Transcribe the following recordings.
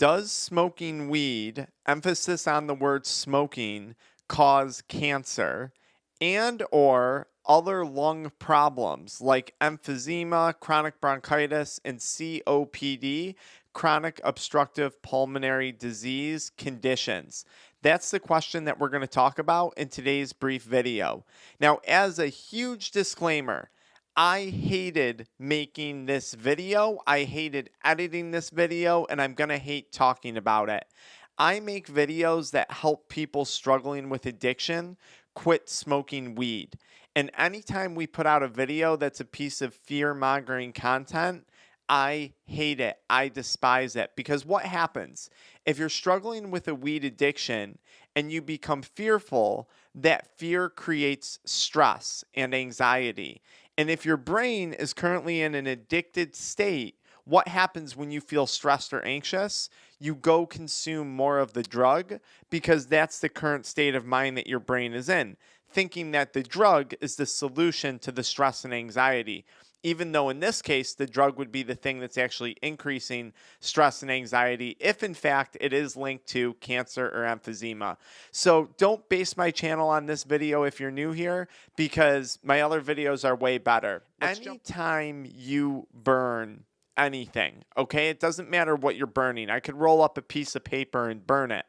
Does smoking weed, emphasis on the word smoking, cause cancer and or other lung problems like emphysema, chronic bronchitis, and COPD, chronic obstructive pulmonary disease conditions? That's the question that we're going to talk about in today's brief video. Now, as a huge disclaimer, I hated making this video. I hated editing this video, and I'm going to hate talking about it. I make videos that help people struggling with addiction quit smoking weed. And anytime we put out a video that's a piece of fear-mongering content, I hate it. I despise it. Because what happens if you're struggling with a weed addiction and you become fearful? That fear creates stress and anxiety. And if your brain is currently in an addicted state, what happens when you feel stressed or anxious? You go consume more of the drug because that's the current state of mind that your brain is in, thinking that the drug is the solution to the stress and anxiety, even though in this case, the drug would be the thing that's actually increasing stress and anxiety if in fact it is linked to cancer or emphysema. So don't base my channel on this video if you're new here, because my other videos are way better. Anytime you burn anything, okay, it doesn't matter what you're burning. I could roll up a piece of paper and burn it.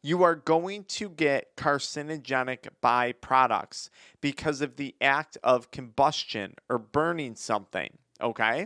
You are going to get carcinogenic byproducts because of the act of combustion or burning something, okay?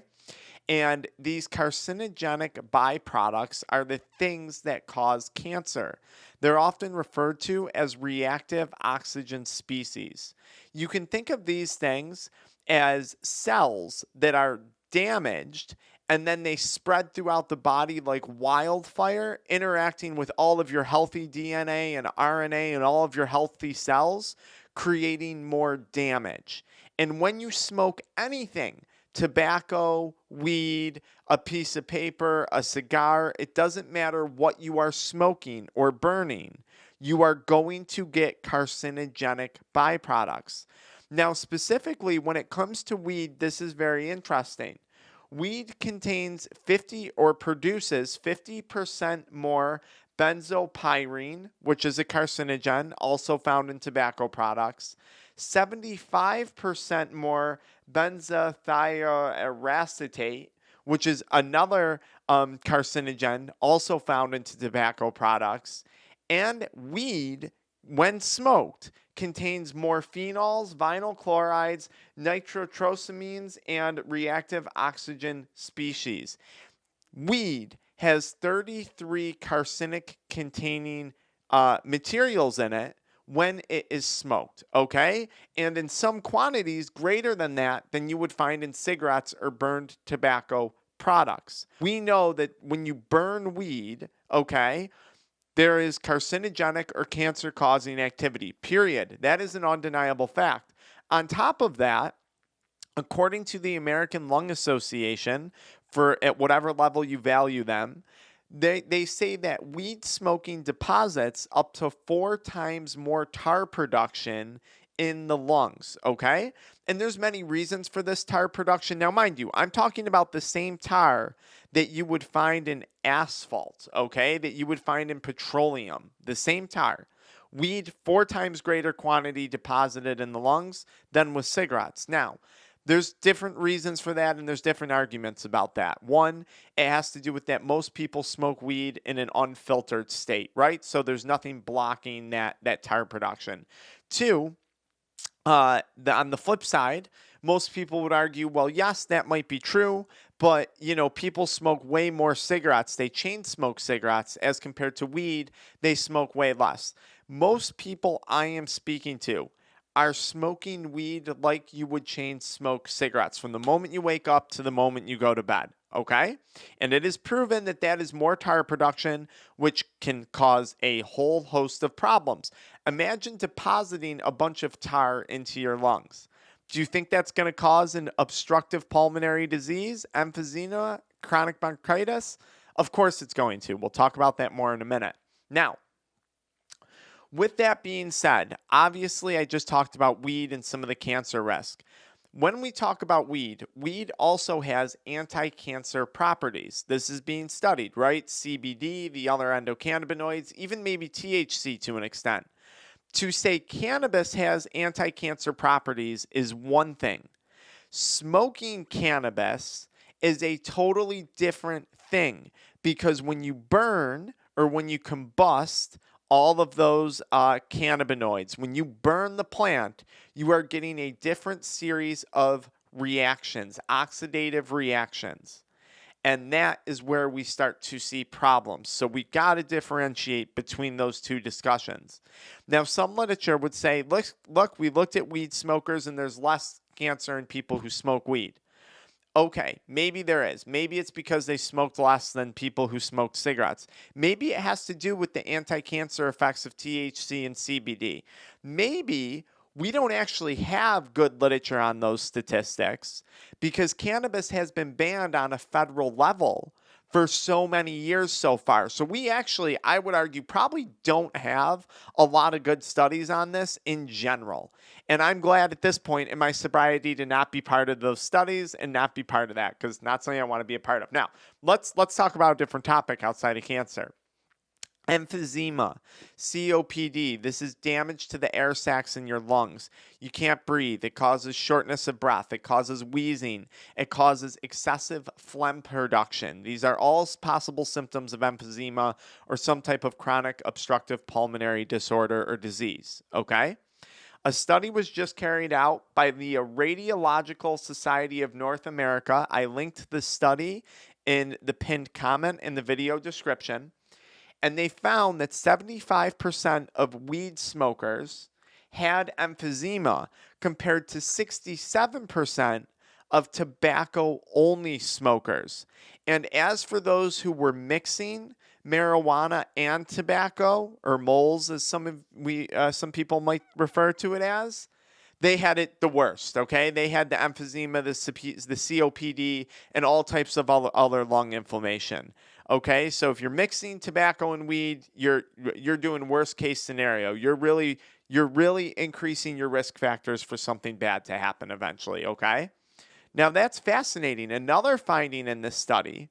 And these carcinogenic byproducts are the things that cause cancer. They're often referred to as reactive oxygen species. You can think of these things as cells that are damaged and then they spread throughout the body like wildfire, interacting with all of your healthy DNA and RNA and all of your healthy cells, creating more damage. And when you smoke anything, tobacco, weed, a piece of paper, a cigar, it doesn't matter what you are smoking or burning, you are going to get carcinogenic byproducts. Now, specifically, when it comes to weed, this is very interesting. Weed contains 50 or produces 50% more benzopyrene, which is a carcinogen, also found in tobacco products, 75% more benzothioacetate, which is another carcinogen, also found in tobacco products, and weed, when smoked, contains more phenols, vinyl chlorides, nitrotrosamines, and reactive oxygen species. Weed has 33 carcinic containing materials in it when it is smoked, okay? And in some quantities greater than that than you would find in cigarettes or burned tobacco products. We know that when you burn weed, okay, there is carcinogenic or cancer-causing activity, period. That is an undeniable fact. On top of that, according to the American Lung Association, for at whatever level you value them, they say that weed smoking deposits up to 4 times more tar production in the lungs, okay? And there's many reasons for this tar production. Now, mind you, I'm talking about the same tar that you would find in asphalt, okay? That you would find in petroleum, the same tar. Weed, 4 times greater quantity deposited in the lungs than with cigarettes. Now, there's different reasons for that, and there's different arguments about that. One, it has to do with that most people smoke weed in an unfiltered state, right? So there's nothing blocking that tar production. Two, on the flip side, most people would argue, well, yes, that might be true, but, people smoke way more cigarettes. They chain smoke cigarettes as compared to weed. They smoke way less. Most people I am speaking to are smoking weed like you would chain smoke cigarettes from the moment you wake up to the moment you go to bed, okay? And it is proven that that is more tar production, which can cause a whole host of problems. Imagine depositing a bunch of tar into your lungs. Do you think that's going to cause an obstructive pulmonary disease, emphysema, chronic bronchitis? Of course it's going to. We'll talk about that more in a minute. Now, with that being said, obviously I just talked about weed and some of the cancer risk. When we talk about weed, weed also has anti-cancer properties. This is being studied, right? CBD, the other endocannabinoids, even maybe THC to an extent. To say cannabis has anti-cancer properties is one thing. Smoking cannabis is a totally different thing because when you burn or when you combust all of those cannabinoids, when you burn the plant, you are getting a different series of reactions, oxidative reactions. And that is where we start to see problems. So we got to differentiate between those two discussions. Now, some literature would say, look, we looked at weed smokers and there's less cancer in people who smoke weed. Okay, maybe there is. Maybe it's because they smoked less than people who smoked cigarettes. Maybe it has to do with the anti-cancer effects of THC and CBD. Maybe we don't actually have good literature on those statistics because cannabis has been banned on a federal level for so many years so far. So we actually, I would argue, probably don't have a lot of good studies on this in general. And I'm glad at this point in my sobriety to not be part of those studies and not be part of that because not something I want to be a part of. Now, let's talk about a different topic outside of cancer. Emphysema, COPD. This is damage to the air sacs in your lungs. You can't breathe. It causes shortness of breath. It causes wheezing. It causes excessive phlegm production. These are all possible symptoms of emphysema or some type of chronic obstructive pulmonary disorder or disease. Okay? A study was just carried out by the Radiological Society of North America. I linked the study in the pinned comment in the video description. And they found that 75% of weed smokers had emphysema compared to 67% of tobacco-only smokers. And as for those who were mixing marijuana and tobacco, or moles as some people might refer to it as, they had it the worst, okay? They had the emphysema, the COPD, and all types of other lung inflammation. Okay, so if you're mixing tobacco and weed, you're doing worst case scenario. You're really increasing your risk factors for something bad to happen eventually, okay? Now that's fascinating. Another finding in this study,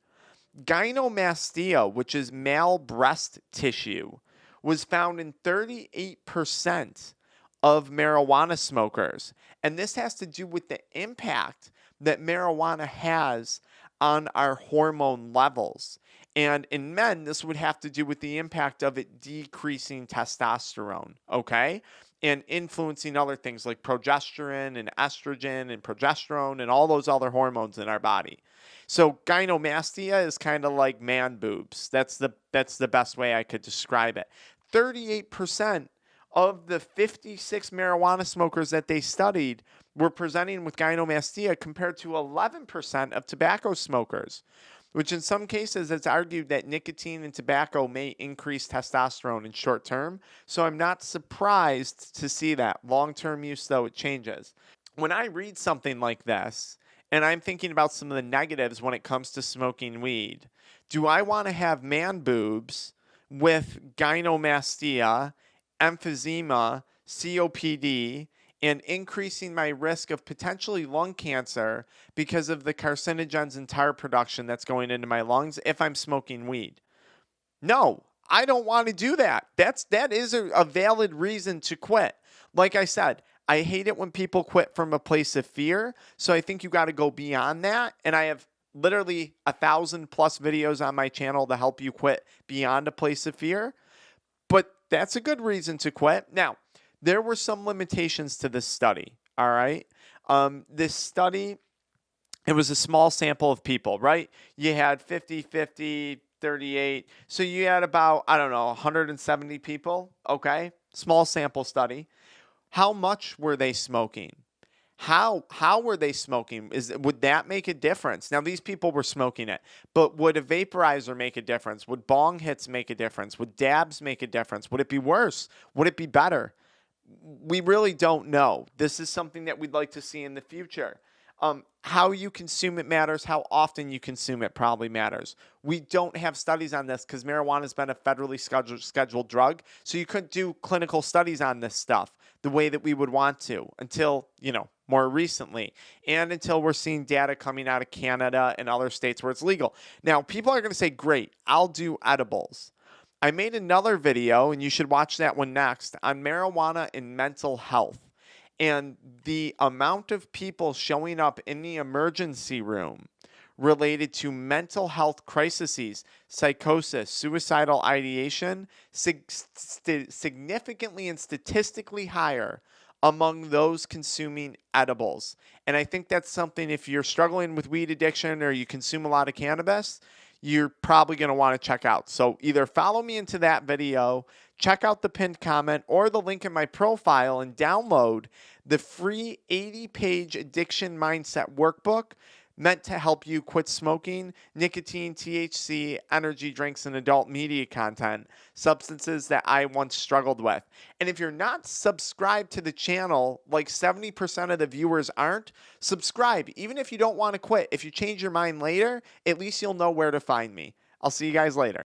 gynecomastia, which is male breast tissue, was found in 38% of marijuana smokers. And this has to do with the impact that marijuana has on our hormone levels. And in men, this would have to do with the impact of it decreasing testosterone, okay? And influencing other things like progesterone and estrogen and progesterone and all those other hormones in our body. So gynecomastia is kind of like man boobs. That's the best way I could describe it. 38% of the 56 marijuana smokers that they studied were presenting with gynecomastia compared to 11% of tobacco smokers, which in some cases it's argued that nicotine and tobacco may increase testosterone in short term. So I'm not surprised to see that. Long-term use, though, it changes. When I read something like this, and I'm thinking about some of the negatives when it comes to smoking weed, do I want to have man boobs with gynecomastia, emphysema, COPD, and increasing my risk of potentially lung cancer because of the carcinogens and tar production that's going into my lungs if I'm smoking weed? No, I don't want to do that. That is a valid reason to quit. Like I said, I hate it when people quit from a place of fear. So I think you got to go beyond that. And I have literally 1,000+ videos on my channel to help you quit beyond a place of fear. But that's a good reason to quit. Now, there were some limitations to this study, all right? This study, it was a small sample of people, right? You had 50, 38. So you had about, 170 people, okay? Small sample study. How much were they smoking? How were they smoking? Would that make a difference? Now, these people were smoking it, but would a vaporizer make a difference? Would bong hits make a difference? Would dabs make a difference? Would it be worse? Would it be better? We really don't know. This is something that we'd like to see in the future. How you consume it matters. How often you consume it probably matters. We don't have studies on this because marijuana has been a federally scheduled drug. So you couldn't do clinical studies on this stuff the way that we would want to until, more recently, and until we're seeing data coming out of Canada and other states where it's legal. Now, people are going to say, great, I'll do edibles. I made another video, and you should watch that one next, on marijuana and mental health. And the amount of people showing up in the emergency room related to mental health crises, psychosis, suicidal ideation, significantly and statistically higher among those consuming edibles. And I think that's something, if you're struggling with weed addiction or you consume a lot of cannabis, you're probably going to want to check out. So either follow me into that video, check out the pinned comment or the link in my profile, and download the free 80-page Addiction Mindset workbook meant to help you quit smoking, nicotine, THC, energy drinks, and adult media content, substances that I once struggled with. And if you're not subscribed to the channel, like 70% of the viewers aren't, subscribe. Even if you don't want to quit, if you change your mind later, at least you'll know where to find me. I'll see you guys later.